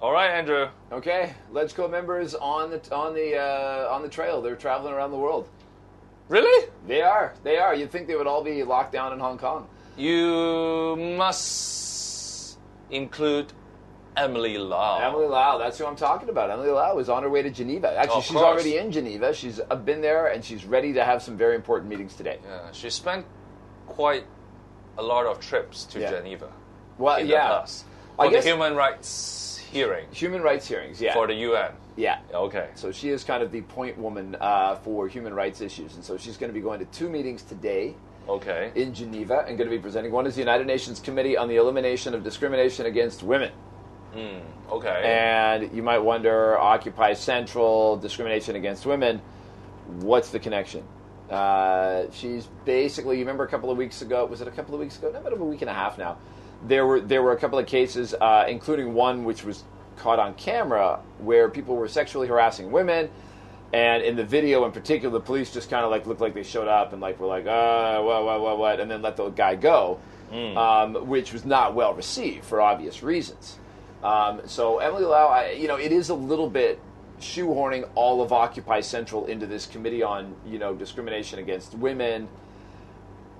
All right, Andrew. Okay, LegCo members on the trail. They're traveling around the world. Really? They are. You'd think they would all be locked down in Hong Kong. You must include Emily Lau. Emily Lau, that's who I'm talking about. Emily Lau is on her way to Geneva. Actually, she's already in Geneva. She's been there, and she's ready to have some very important meetings today. Yeah, she spent quite a lot of trips to Geneva. Well, in the past. For the human rights hearings. Human rights hearings, yeah. For the UN. Yeah. Okay. So she is kind of the point woman for human rights issues. And so she's going to be going to 2 meetings today. Okay. In Geneva, and going to be presenting. One is the United Nations Committee on the Elimination of Discrimination Against Women. Okay. And you might wonder, Occupy Central, discrimination against women, what's the connection? She's basically, you remember a couple of weeks ago, was it a couple of weeks ago? No, about a week and a half now. There were a couple of cases, including one which was caught on camera, where people were sexually harassing women. And in the video in particular, the police just kind of looked like they showed up and were like, what, and then let the guy go, which was not well received for obvious reasons. So Emily Lau, it is a little bit shoehorning all of Occupy Central into this committee on, discrimination against women.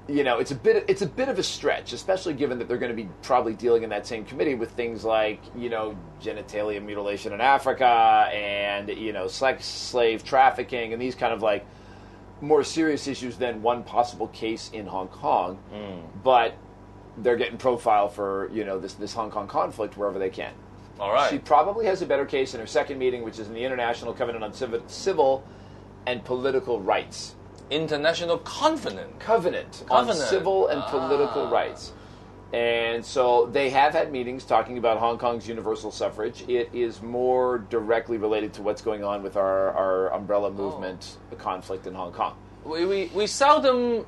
It's a bit of a stretch, especially given that they're going to be probably dealing in that same committee with things like, genitalia mutilation in Africa and, sex slave trafficking and these kind of more serious issues than one possible case in Hong Kong. But they're getting profile for, this Hong Kong conflict wherever they can. All right. She probably has a better case in her second meeting, which is in the International Covenant on Civil and Political Rights. International Covenant on Civil and Political Rights. And so they have had meetings talking about Hong Kong's universal suffrage. It is more directly related to what's going on with our umbrella movement conflict in Hong Kong. We seldom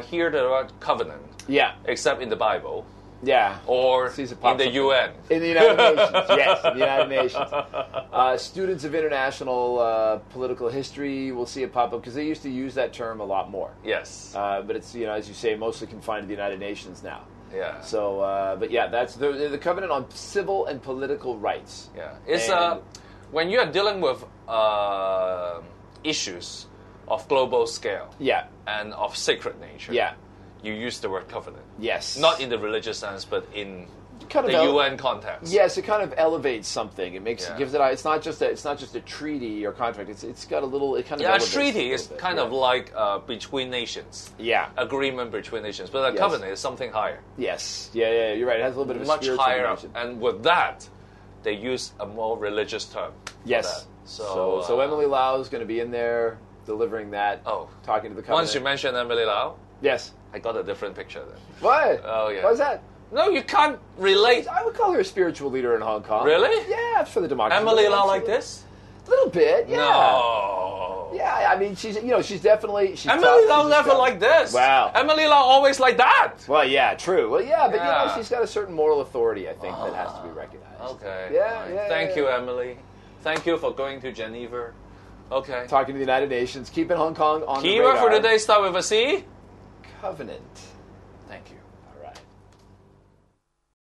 hear the word covenant. Yeah. Except in the Bible. Yeah. Or in the UN. In the United Nations, yes, in the United Nations. Students of international political history will see it pop up because they used to use that term a lot more. Yes. But it's, as you say, mostly confined to the United Nations now. Yeah. So, but yeah, that's the Covenant on Civil and Political Rights. Yeah. It's when you are dealing with issues of global scale. Yeah. And of sacred nature. Yeah. You use the word covenant. Yes. Not in the religious sense, but in kind of the UN context. Yes, it kind of elevates something. It makes it gives it. It's not just a treaty or contract. It's got a little. It kind of a treaty is kind of like between nations. Yeah. Agreement between nations, but a covenant is something higher. Yes. Yeah. You're right. It has a little bit of a much higher up, dimension. and with that, they use a more religious term. Yes. So Emily Lau is going to be in there delivering that. Talking to the covenant. Once you mentioned Emily Lau. Yes. I got a different picture then. What? Oh, yeah. Why's that? No, you can't relate. I would call her a spiritual leader in Hong Kong. Really? Yeah, for the democracy. Emily Lau like this? A little bit, yeah. No. Yeah, I mean, she's definitely... Emily Lau never like this. Wow. Emily Lau always like that. Well, yeah, true. Well, yeah, but she's got a certain moral authority, I think, that has to be recognized. Okay. Yeah. Thank you, Emily. Thank you for going to Geneva. Okay. Talking to the United Nations, keeping Hong Kong on the radar. radar. Keyword for today start with a C? Covenant. Thank you.